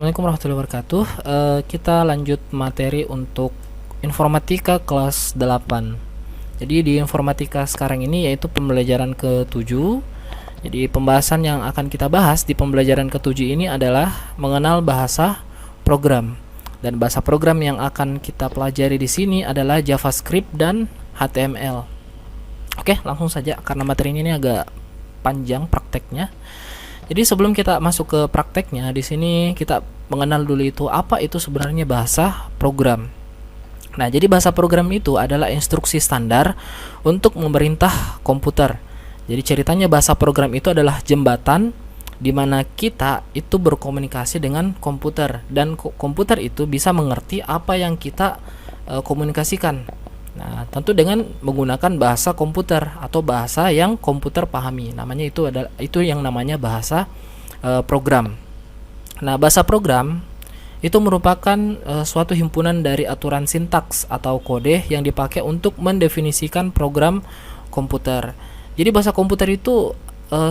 Assalamualaikum warahmatullahi wabarakatuh. Kita lanjut materi untuk informatika kelas 8. Jadi di informatika sekarang ini yaitu pembelajaran ke-7. Jadi pembahasan yang akan kita bahas di pembelajaran ke-7 ini adalah mengenal bahasa program. Dan bahasa program yang akan kita pelajari di sini adalah JavaScript dan HTML. Oke, langsung saja karena materi ini agak panjang prakteknya. Jadi sebelum kita masuk ke prakteknya, di sini kita mengenal dulu itu apa itu sebenarnya bahasa program. Nah, jadi bahasa program itu adalah instruksi standar untuk memerintah komputer. Jadi ceritanya bahasa program itu adalah jembatan di mana kita itu berkomunikasi dengan komputer dan komputer itu bisa mengerti apa yang kita komunikasikan. Nah, tentu dengan menggunakan bahasa komputer atau bahasa yang komputer pahami. Namanya itu yang namanya bahasa program. Nah, bahasa program itu merupakan suatu himpunan dari aturan sintaks atau kode yang dipakai untuk mendefinisikan program komputer. Jadi bahasa komputer itu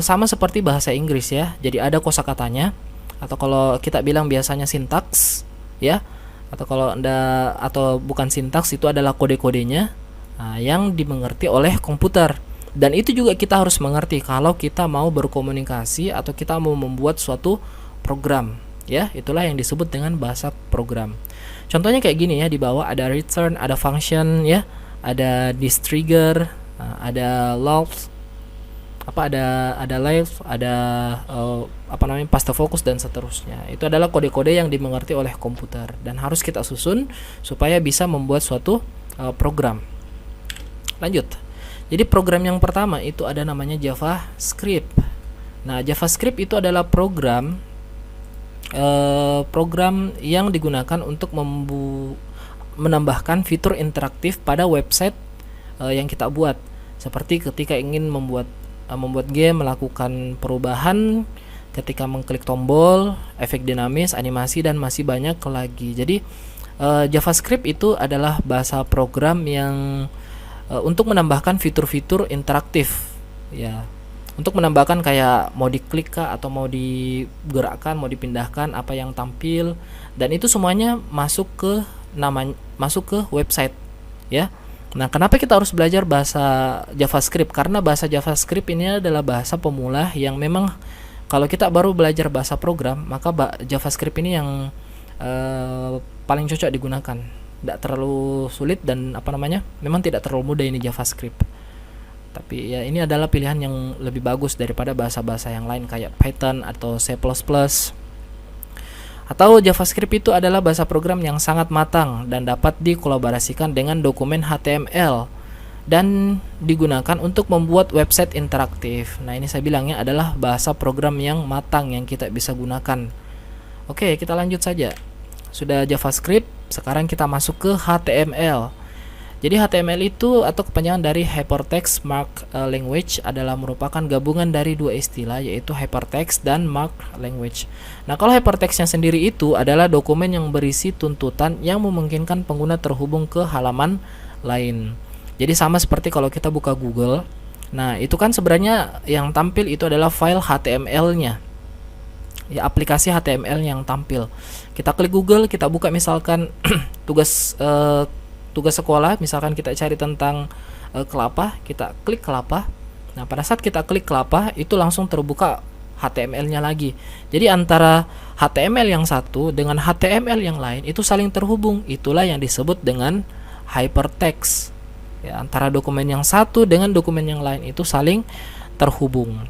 sama seperti bahasa Inggris ya. Jadi ada kosakatanya atau kalau kita bilang biasanya sintaks ya. Atau bukan sintaks, itu adalah kode-kodenya yang dimengerti oleh komputer. Dan itu juga kita harus mengerti kalau kita mau berkomunikasi atau kita mau membuat suatu program ya. Itulah yang disebut dengan bahasa program. Contohnya kayak gini ya, di bawah ada return, ada function ya, ada distrigger, ada logs, ada live, ada pasta fokus dan seterusnya. Itu adalah kode-kode yang dimengerti oleh komputer dan harus kita susun supaya bisa membuat suatu program. Lanjut. Jadi program yang pertama itu ada namanya JavaScript. Nah, JavaScript itu adalah program yang digunakan untuk menambahkan fitur interaktif pada website yang kita buat. Seperti ketika ingin membuat game, melakukan perubahan ketika mengklik tombol, efek dinamis, animasi, dan masih banyak lagi. Jadi JavaScript itu adalah bahasa program yang untuk menambahkan fitur-fitur interaktif ya, untuk menambahkan kayak mau diklik kah, atau mau digerakkan, mau dipindahkan apa yang tampil, dan itu semuanya masuk ke website ya. Nah, kenapa kita harus belajar bahasa JavaScript? Karena bahasa JavaScript ini adalah bahasa pemula yang memang kalau kita baru belajar bahasa program, maka JavaScript ini yang paling cocok digunakan. Tidak terlalu sulit dan memang tidak terlalu mudah ini JavaScript. Tapi ya ini adalah pilihan yang lebih bagus daripada bahasa-bahasa yang lain kayak Python atau C++. Atau JavaScript itu adalah bahasa program yang sangat matang dan dapat dikolaborasikan dengan dokumen HTML dan digunakan untuk membuat website interaktif. Nah, ini saya bilangnya adalah bahasa program yang matang yang kita bisa gunakan. Oke, kita lanjut saja. Sudah JavaScript, sekarang kita masuk ke HTML. Jadi HTML itu atau kepanjangan dari Hypertext Mark Language adalah merupakan gabungan dari dua istilah, yaitu hypertext dan mark language. Nah, kalau hypertext yang sendiri itu adalah dokumen yang berisi tuntutan yang memungkinkan pengguna terhubung ke halaman lain. Jadi sama seperti kalau kita buka Google. Nah, itu kan sebenarnya yang tampil itu adalah file HTML-nya. Ya, aplikasi HTML yang tampil. Kita klik Google, kita buka misalkan tugas sekolah, misalkan kita cari tentang kelapa, kita klik kelapa. Nah, pada saat kita klik kelapa, itu langsung terbuka HTML-nya lagi. Jadi antara HTML yang satu dengan HTML yang lain itu saling terhubung. Itulah yang disebut dengan hypertext. Ya, antara dokumen yang satu dengan dokumen yang lain itu saling terhubung.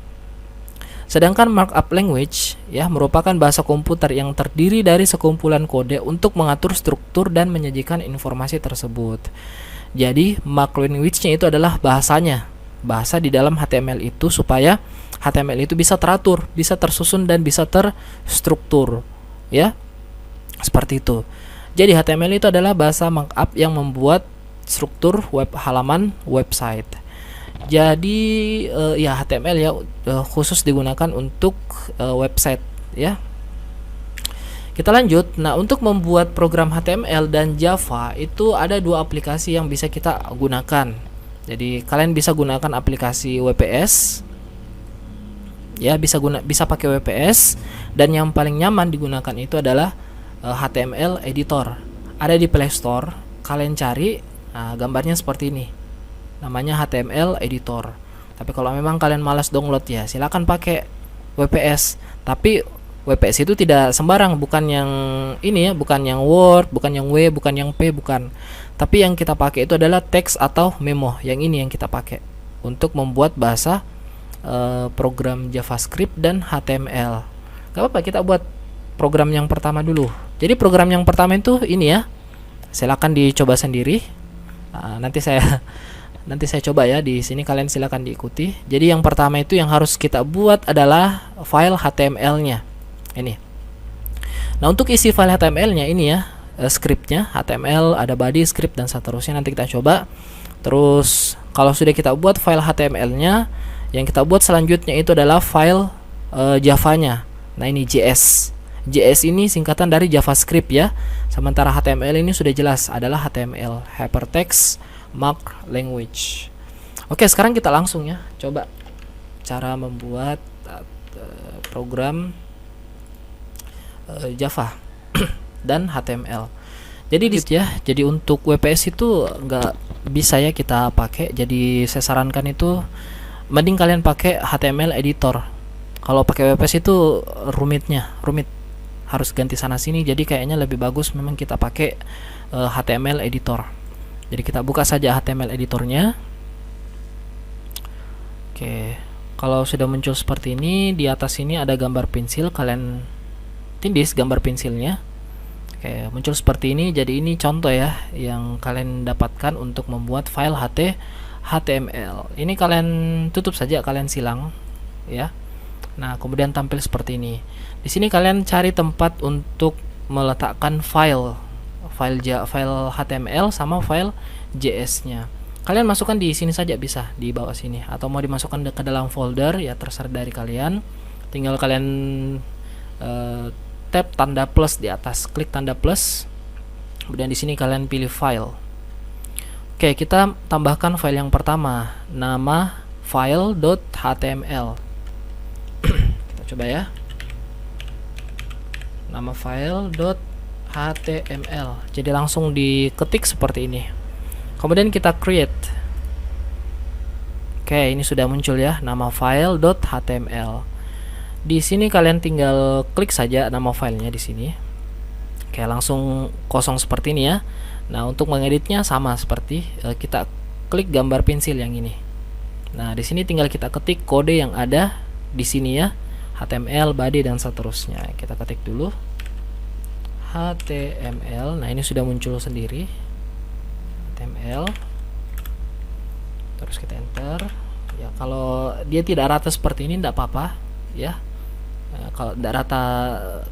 Sedangkan markup language ya merupakan bahasa komputer yang terdiri dari sekumpulan kode untuk mengatur struktur dan menyajikan informasi tersebut. Jadi mark language-nya itu adalah bahasanya, bahasa di dalam HTML itu supaya HTML itu bisa teratur, bisa tersusun dan bisa terstruktur ya. Seperti itu. Jadi HTML itu adalah bahasa markup yang membuat struktur halaman website. Jadi ya HTML ya khusus digunakan untuk website ya. Kita lanjut. Nah, untuk membuat program HTML dan Java itu ada dua aplikasi yang bisa kita gunakan. Jadi kalian bisa gunakan aplikasi WPS ya, bisa pakai WPS, dan yang paling nyaman digunakan itu adalah HTML editor. Ada di Play Store, kalian cari, gambarnya seperti ini, namanya HTML editor. Tapi kalau memang kalian malas download, ya silakan pakai WPS. Tapi WPS itu tidak sembarang, bukan yang ini ya, bukan yang Word, bukan yang W, bukan yang P, bukan. Tapi yang kita pakai itu adalah teks atau memo. Yang ini yang kita pakai untuk membuat bahasa program JavaScript dan HTML. Gak apa-apa, kita buat program yang pertama dulu. Jadi program yang pertama itu ini ya, silakan dicoba sendiri. Nanti saya coba ya, di sini kalian silakan diikuti. Jadi yang pertama itu yang harus kita buat adalah file HTML-nya ini. Nah, untuk isi file HTML-nya ini ya, scriptnya HTML, ada body, script, dan seterusnya. Nanti kita coba. Terus kalau sudah kita buat file HTML-nya, yang kita buat selanjutnya itu adalah file Java-nya. Nah, ini JS. JS ini singkatan dari JavaScript ya. Sementara HTML ini sudah jelas adalah HTML, Hypertext Mark Language. Oke, sekarang kita langsung ya coba cara membuat program Java dan HTML. Jadi untuk WPS itu nggak bisa ya kita pakai. Jadi saya sarankan itu mending kalian pakai HTML editor. Kalau pakai WPS itu rumit, harus ganti sana sini. Jadi kayaknya lebih bagus memang kita pakai HTML editor. Jadi kita buka saja HTML editornya. Oke, kalau sudah muncul seperti ini, di atas ini ada gambar pensil, kalian tindis gambar pensilnya. Oke, muncul seperti ini. Jadi ini contoh ya yang kalian dapatkan untuk membuat file HTML. Ini kalian tutup saja, kalian silang ya. Nah, kemudian tampil seperti ini. Di sini kalian cari tempat untuk meletakkan file HTML sama file JS-nya. Kalian masukkan di sini saja, bisa di bawah sini, atau mau dimasukkan ke dalam folder ya, terserah dari kalian. Tinggal kalian tap tanda plus di atas, klik tanda plus, kemudian di sini kalian pilih file. Oke, kita tambahkan file yang pertama, nama file.html. Kita coba ya, nama file.html. Jadi langsung diketik seperti ini, kemudian kita create. Oke, ini sudah muncul ya, nama file.html. Di sini kalian tinggal klik saja nama filenya di sini. Oke, langsung kosong seperti ini ya. Nah, untuk mengeditnya sama seperti kita klik gambar pensil yang ini. Nah, di sini tinggal kita ketik kode yang ada di sini ya, HTML, body, dan seterusnya. Kita ketik dulu HTML. Nah, ini sudah muncul sendiri HTML. Terus kita enter. Ya, kalau dia tidak rata seperti ini tidak apa-apa ya. Kalau tidak rata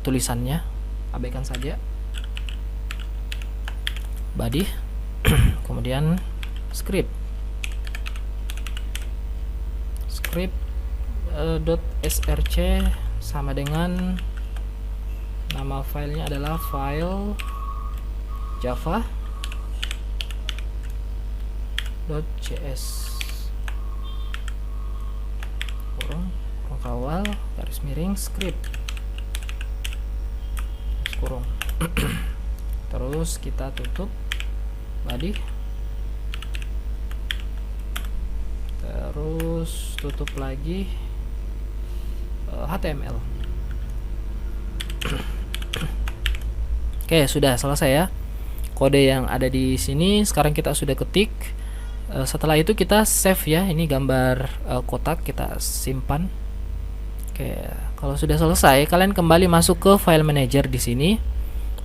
tulisannya, abaikan saja. Body, kemudian script .src sama dengan nama filenya adalah file java.js kurung kawal garis miring script kurung. Terus kita tutup body, terus tutup lagi HTML. Oke, sudah selesai ya kode yang ada di sini. Sekarang kita sudah ketik. Setelah itu kita save ya, ini gambar kotak, kita simpan. Oke, kalau sudah selesai, kalian kembali masuk ke file manager di sini.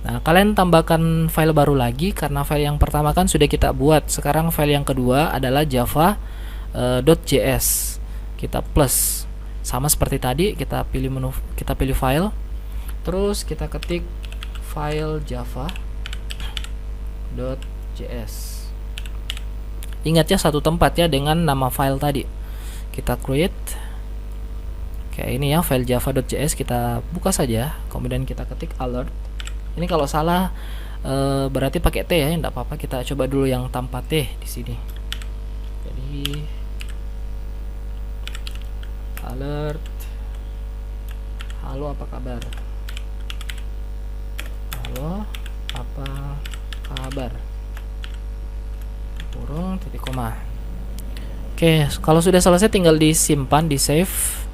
Nah, kalian tambahkan file baru lagi karena file yang pertama kan sudah kita buat. Sekarang file yang kedua adalah java.js. Kita plus, sama seperti tadi, kita pilih file, terus kita ketik file java.js. Ingat ya, satu tempat ya dengan nama file tadi. Kita create. Oke, ini ya file java.js, kita buka saja, kemudian kita ketik alert. Ini kalau salah berarti pakai T ya, enggak apa-apa. Kita coba dulu yang tanpa T di sini. Jadi alert halo apa kabar, halo apa kabar, kurung titik koma. Oke, kalau sudah selesai tinggal disimpan, di save.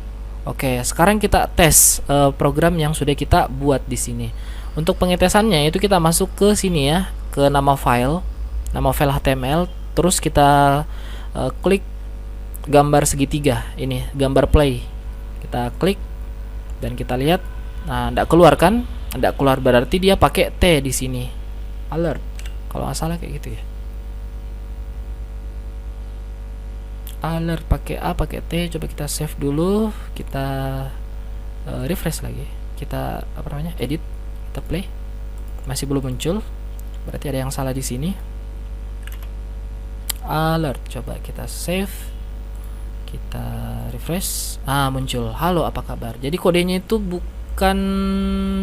Oke, sekarang kita tes program yang sudah kita buat di sini. Untuk pengetesannya itu kita masuk ke sini ya, ke nama file HTML, terus kita klik gambar segitiga ini, gambar play. Kita klik dan kita lihat, nah tidak keluar kan? Tidak keluar, berarti dia pakai T di sini. Alert. Kalau nggak salah kayak gitu ya. Alert pakai A, pakai T. Coba kita save dulu, kita refresh lagi, kita apa namanya, edit, kita play, masih belum muncul, berarti ada yang salah di sini. Alert, coba kita save, kita refresh, muncul halo apa kabar. Jadi kodenya itu bukan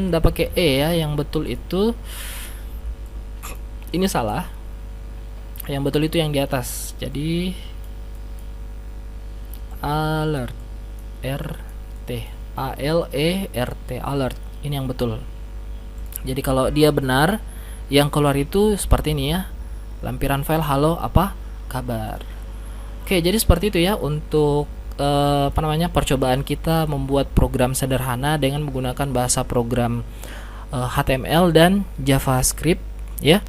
udah pakai E ya, yang betul itu ini salah, yang betul itu yang di atas. Jadi alert, RT, ALERT, alert, ini yang betul. Jadi kalau dia benar, yang keluar itu seperti ini ya, lampiran file halo apa kabar. Oke, jadi seperti itu ya untuk percobaan kita membuat program sederhana dengan menggunakan bahasa program HTML dan JavaScript ya.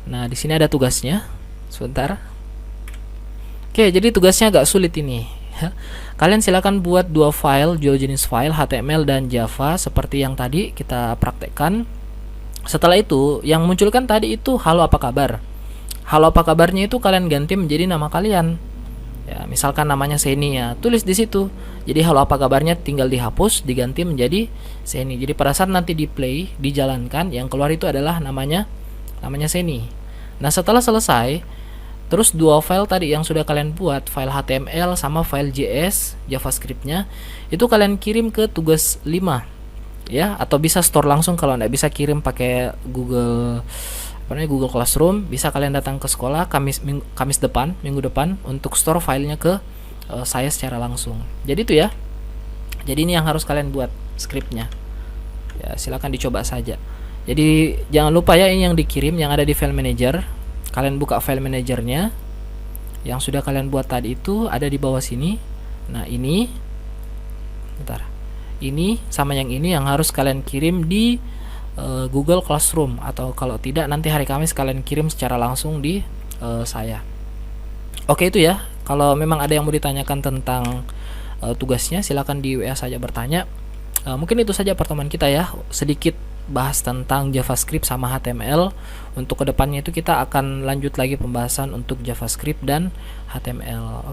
Nah, di sini ada tugasnya. Sebentar. Oke, jadi tugasnya agak sulit ini. Kalian silakan buat dua jenis file HTML dan Java seperti yang tadi kita praktekkan. Setelah itu, yang munculkan tadi itu halo apa kabar. Halo apa kabarnya itu kalian ganti menjadi nama kalian. Ya, misalkan namanya Seni ya, tulis di situ. Jadi halo apa kabarnya tinggal dihapus, diganti menjadi Seni. Jadi pada saat nanti di play, dijalankan, yang keluar itu adalah namanya Seni. Nah, setelah selesai, terus dua file tadi yang sudah kalian buat, file HTML sama file JS JavaScript-nya, itu kalian kirim ke tugas 5 ya, atau bisa store langsung. Kalau nggak bisa kirim pakai Google Classroom, bisa kalian datang ke sekolah minggu depan untuk store filenya ke saya secara langsung. Jadi itu ya. Jadi ini yang harus kalian buat scriptnya. Ya, silakan dicoba saja. Jadi jangan lupa ya, ini yang dikirim yang ada di file manager. Kalian buka file manajernya yang sudah kalian buat tadi, itu ada di bawah sini. Nah, ini bentar, ini sama yang ini yang harus kalian kirim di Google Classroom, atau kalau tidak nanti hari Kamis kalian kirim secara langsung di saya. Oke, itu ya. Kalau memang ada yang mau ditanyakan tentang tugasnya, silakan di WA saja bertanya. Mungkin itu saja pertemuan kita ya, sedikit bahas tentang JavaScript sama HTML. Untuk kedepannya itu kita akan lanjut lagi pembahasan untuk JavaScript dan HTML. Oke.